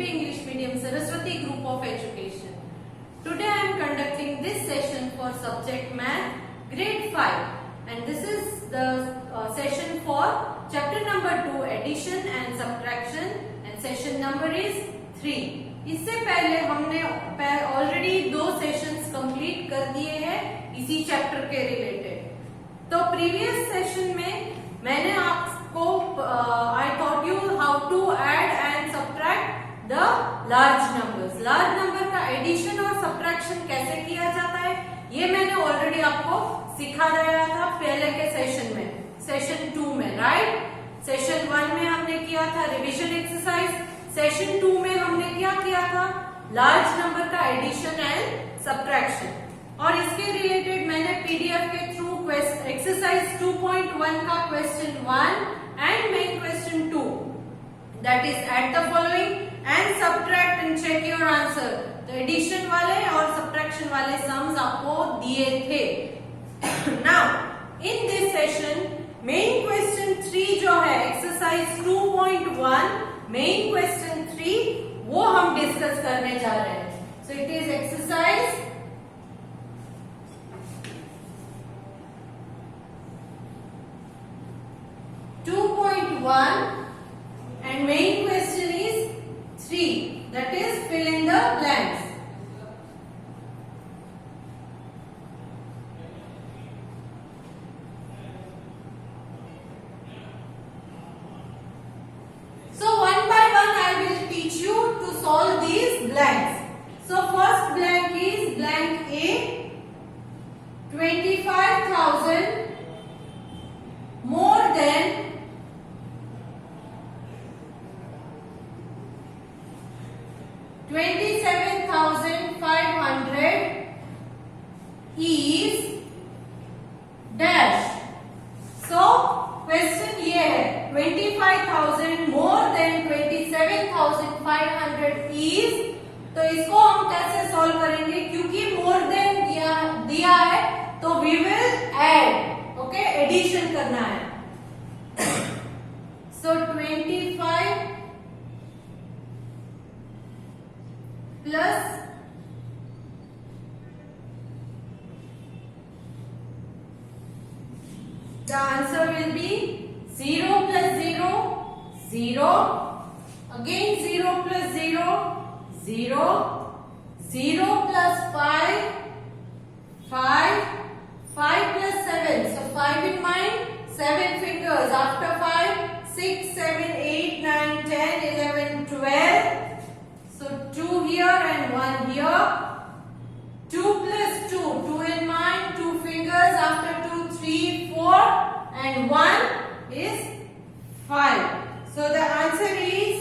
English Medium Saraswati Group of Education. Today I am conducting this session for subject Math Grade 5 and this is the session for chapter number 2 Addition and Subtraction and session number is 3. इससे पहले हमने already 2 sessions complete कर दिए हैं इसी chapter के related. तो previous session में मैंने आपको I taught you how to add and subtract the large numbers. Large number का एडिशन और सब्ट्रैक्शन कैसे किया जाता है ये मैंने ऑलरेडी आपको सिखा दिया था पहले के सेशन में, सेशन 2 में, राइट। सेशन 1 में हमने किया था रिवीजन एक्सरसाइज, सेशन 2 में हमने क्या किया था, लार्ज नंबर का एडिशन एंड सब्ट्रैक्शन। और इसके रिलेटेड मैंने पीडीएफ के थ्रू एक्सरसाइज 2.1 का question 1 and main question 2 that is add the following and subtract and check your answer. तो एडिशन वाले और सब्ट्रैक्शन वाले सम्स आपको दिए थे। Now in this session main question 3 जो है एक्सरसाइज 2.1 मेन क्वेश्चन 3 वो हम डिस्कस करने जा रहे हैं। So it is exercise 2.1 and main question is 3, that is fill in the blanks. So one by one I will teach you to solve these blanks. So first blank is blank A, 25,000 more than 27,500 is dash. So question ये है 25,000 more than 27,500 is. तो इसको हम कैसे solve करेंगे, क्योंकि more than दिया है तो we will add, okay, addition करना है। So 25 plus 0 will be 0 plus 0, 0, again 0 plus 0, 0, 0 plus 5, 5, 5 plus 7, so 5 in mind, 7 fingers, after 5, 6, 7, 8, 9, 10, 11, 12, so 2 here and 1 here, 2 plus 2, 2 in mind, 2 fingers, after 2, 3, 4 and 1 is 5. So the answer is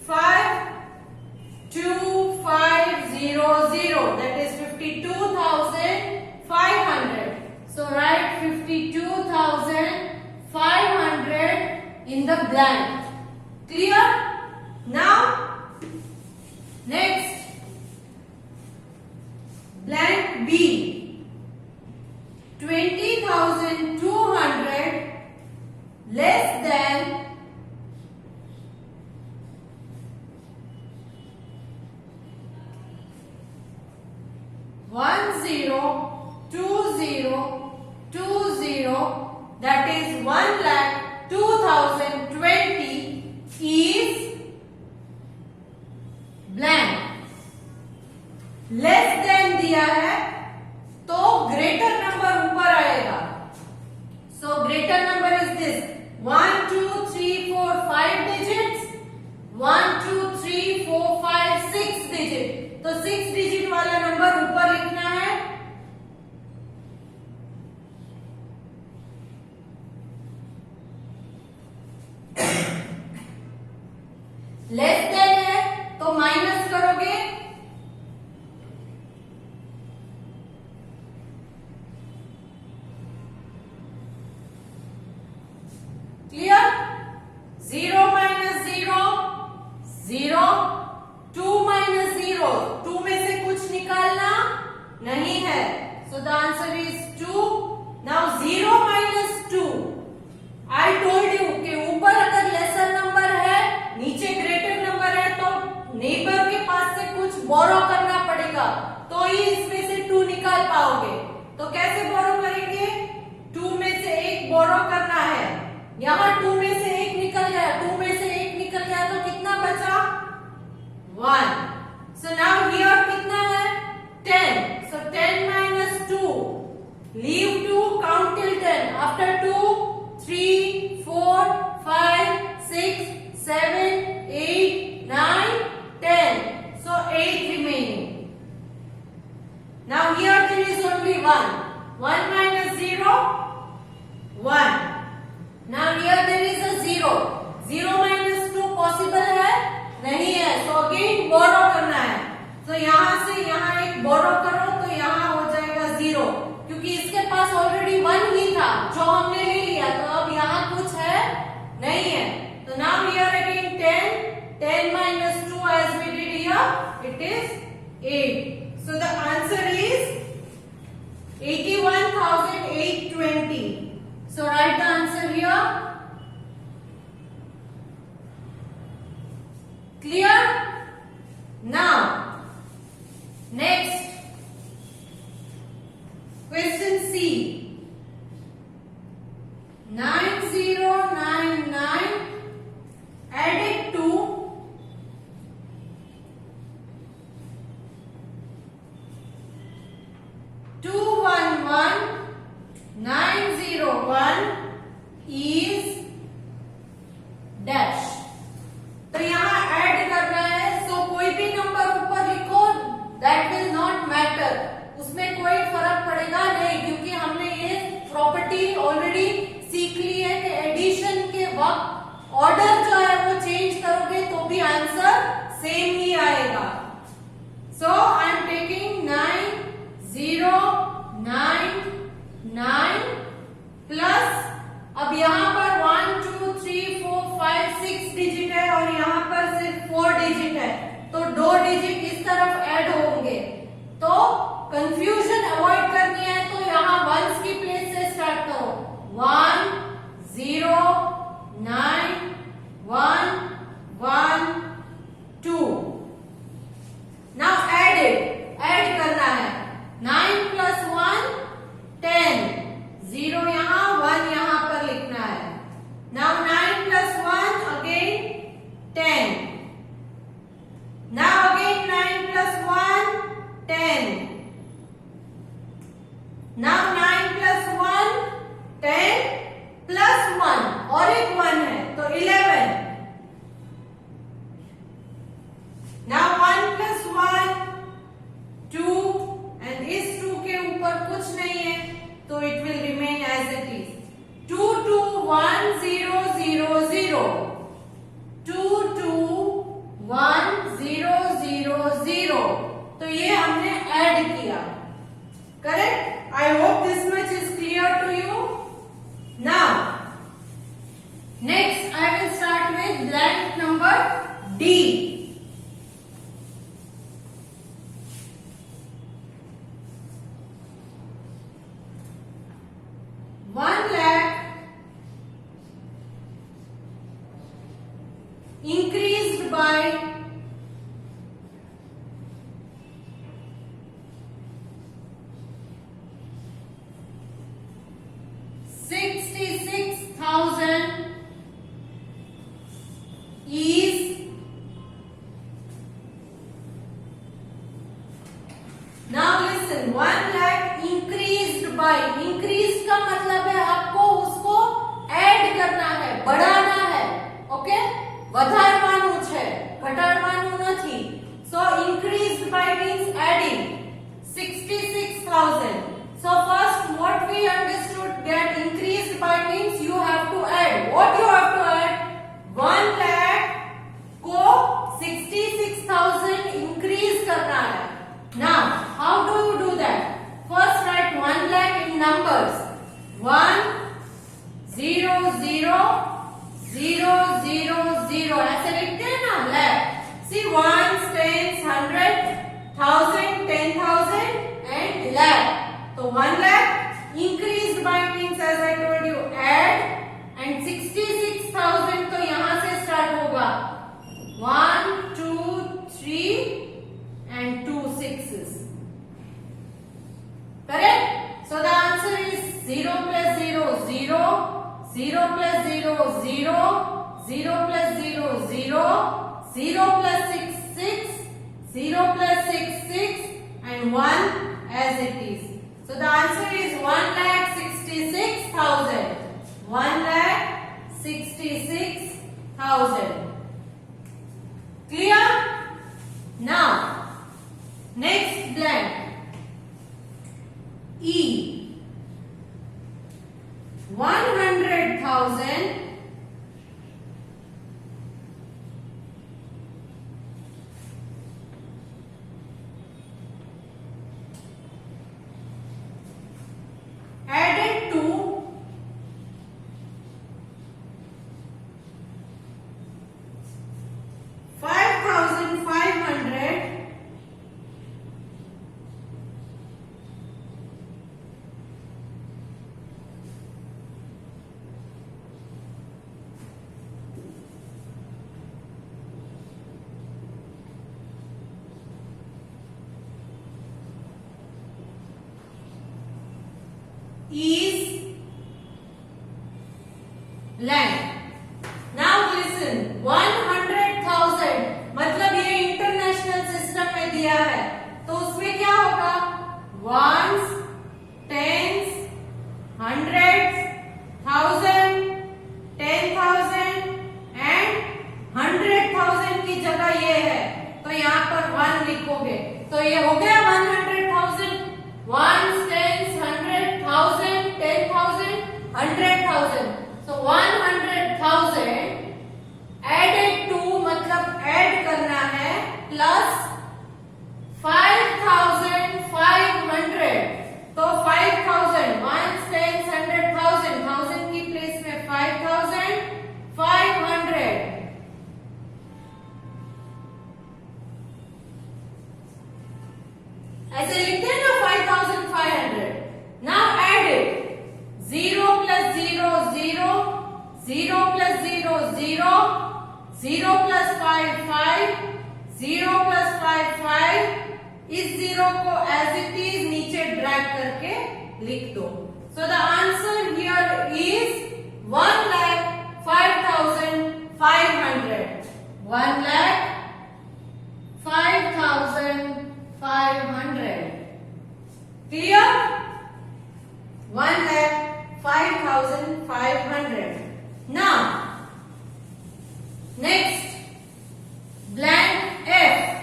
52,500, that is 52,500. So write 52,500 in the blank. Clear? Now next blank B, 20,200 less than 102020, that is 1,02,020 is blank. Less than दिया है तो greater number ऊपर आएगा। So greater number is this 1 2 3 4 5 digits, 1 2 3 4 5 6 digit. तो 6 digit वाला number ऊपर लिखना है। लेस देन है तो माइनस करोगे, क्लियर। 0 minus 0, 0, 2 minus 0, 2 में से कुछ निकालना नहीं है। So the answer is 2. Now 0 minus 2. I told you कि ऊपर अगर लेसर नंबर है नीचे ग्रेटर नंबर नेबर के पास से कुछ बोरो करना पड़ेगा तो ही इसमें से 2 निकाल पाओगे। तो कैसे बोरो करेंगे? 2 में से 1 बोरो करना है। यहाँ 2 में से 1 निकल गया, 2 में से 1 निकल गया तो कितना बचा? 1. So now here कितना है? 10. So 10 minus 2. Leave 2, count till 10. After 2, 3, 4, 5, 6, 7, 8, 9, 10. So 8 remaining. Now here there is only 1. 1 minus 0, 1. Now here there is a 0. 0 minus 2 possible है? नहीं है. So again borrow करना है. So यहाँ से यहाँ एक borrow करो तो यहाँ हो जाएगा 0, क्योंकि इसके पास ऑलरेडी 1 ही था जो हमने ले लिया, तो अब यहाँ कुछ है नहीं है. So now here again 10. 10 minus 2 as we did here, it is 8. So the answer is 81,820. So write the answer here. Clear? Now, next question C. 9099 added to 211901 is dash. तो यहाँ ऐड करना है. सो कोई भी नंबर ऊपर लिखो, that will not matter, उसमें कोई फर्क पड़ेगा नहीं, क्योंकि हमने ये प्रॉपर्टी ऑलरेडी सीख ली है कि एडिशन के वक्त ऑर्डर जो है वो चेंज करोगे तो भी आंसर सेम ही आएगा. सो आई एम टेकिंग 9099 प्लस, अब यहाँ पर 1 2 3 4 5 6 डिजिट है और यहाँ पर सिर्फ 4 डिजिट है, तो 2 डिजिट इस तरफ ऐड होंगे. तो कंफ्यूजन अवॉइड करनी है तो यहाँ वंस की प्लेस से स्टार्ट करो. 1 0 9 1 1 2. नाउ ऐड करना है. 9 प्लस 1 10. 0 यहाँ 1 यहाँ पर लिखना है. Now 9 plus 1 again 10. Now again 9 plus 1 10. Now 9 plus 1 10 plus 1 और एक 1 है तो 11. नाउ 1 प्लस 1 2 एंड इस 2 के ऊपर कुछ नहीं है तो it will remain as it is. 2 2 1 0 0 0. 2 2 1 0 0 0. तो ये हमने ऐड किया. Correct? I hope this much is clear to you. Now next I will start with blank number D. Increased by 66,000 is now listen. 1 lakh increased by, increased का मतलब है आपको उसको add करना है, बढ़ाना है. ओके? વધારવાનું છે, ઘટાડવાનું નથી. So increased by means adding 66,000. So first what we understood that increased by means you have to add. What you have to add? 1 lakh को 66,000 increase करना है. Now how do you do that? First write 1 lakh in numbers. 1 0 0 0 0 0 ऐसे लिखते हैं ना lakh. See 1 10 100 1000 10,000 and lakh. तो 1 lakh increased by means as I told you add and 66,000 तो यहाँ से start होगा. 1 2 and 1 as it is. So the answer is 1,66,000. 1,66,000. Clear? Now, next blank. E. 100,000 added to 5,500 is blank. Now listen, 100,000 मतलब ये international system में दिया है, तो उसमें क्या होगा? Ones, tens, hundreds, thousand, 10,000 and 100,000 की जगह ये है, तो यहाँ पर 1 लिखोगे, तो ये हो गया 100,000. Ones, tens, 100,000, 10,000, 100,000. So 100,000 added to मतलब ऐड करना है प्लस 5,500. तो 5,000 1 10 100,000 1000 की प्लेस में 5,500. ऐसे लिखते हैं ना 5,500. Now add it. 0 plus 0 0, 0 plus 0 0, 0 plus 5 5, 0 plus 5 5. इस 0 को as it is नीचे ड्रैग करके लिख दो. So the answer here is 1,05,500. 1,05,500. Clear? 1,05,500. Now, next, blank F.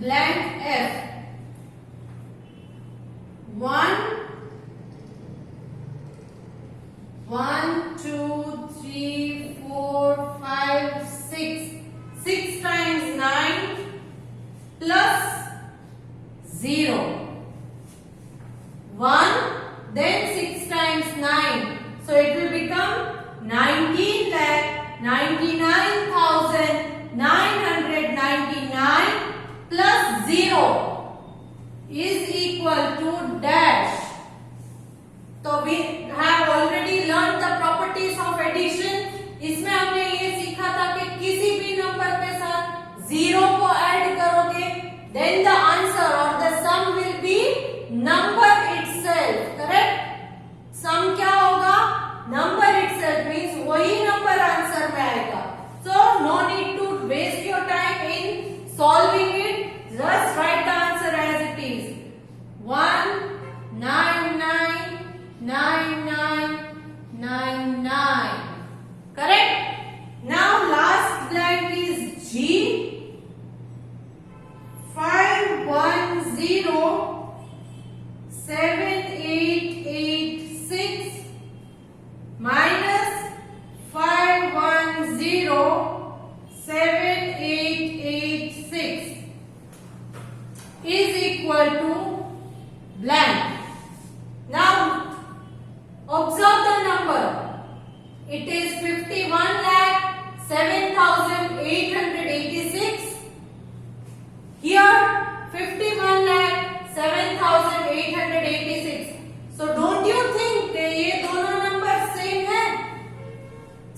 Blank F. 1, 2, 3, 4, 5, 6. 6 times 9 plus 0. 1, then 6 times 9. So it will become 19,99,999 plus 0 is equal to dash. So we have already learned the properties of addition. इसमें हमने ये सीखा था कि किसी भी number के साथ 0 को ऐड करोगे, then the answer or the sum will be number itself. Correct? Sum क्या होगा? Number itself means वही नंबर आंसर में आएगा. So no need to waste your time in solving it. Just write the answer as it is. 1999999. Correct? Now last blank is G. 5107886 minus 5107886 is equal to blank. Now observe the number. It is 51,07,886. Here 51,07,886. So don't you think कि ये दोनों number same है?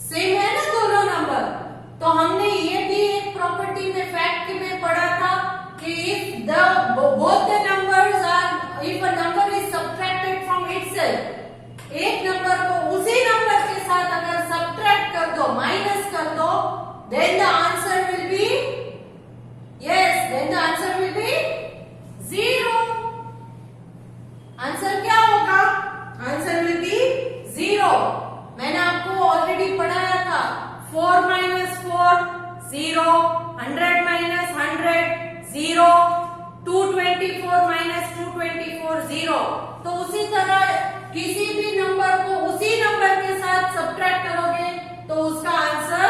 Same है ना दोनों number? तो हमने ये भी एक प्रॉपर्टी में फैक्ट में पढ़ा था कि if both the numbers are, if a number is subtracted from itself, एक नंबर को उसी नंबर के साथ अगर सब्ट्रैक्ट 0, मैंने आपको ऑलरेडी पढ़ाया था 4 minus 4 0, 100 minus 100 0, 224 minus 224 0। तो उसी तरह किसी भी नंबर को उसी नंबर के साथ सब्ट्रैक्ट करोगे तो उसका आंसर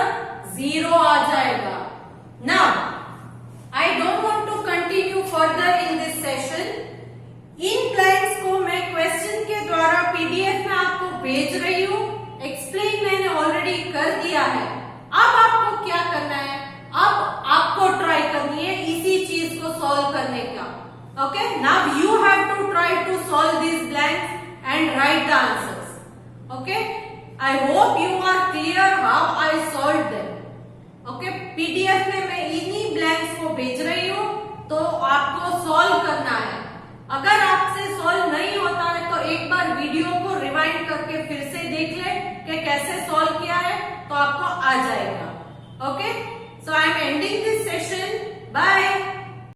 0 आ जाएगा। Now I don't want to continue further in this session. इन ब्लैंक्स को मैं क्वेश्चन के द्वारा पीडीएफ में आपको भेज रही हूँ। एक्सप्लेन मैंने ऑलरेडी कर दिया है। अब आपको क्या करना है, अब आपको ट्राई करनी है इसी चीज को सॉल्व करने का। Okay, now you have to try to solve this blanks and write the answers. Okay, I hope you are clear how I solved them. Okay, PDF में मैं इन्हीं blanks को भेज रही हूँ, तो आपको solve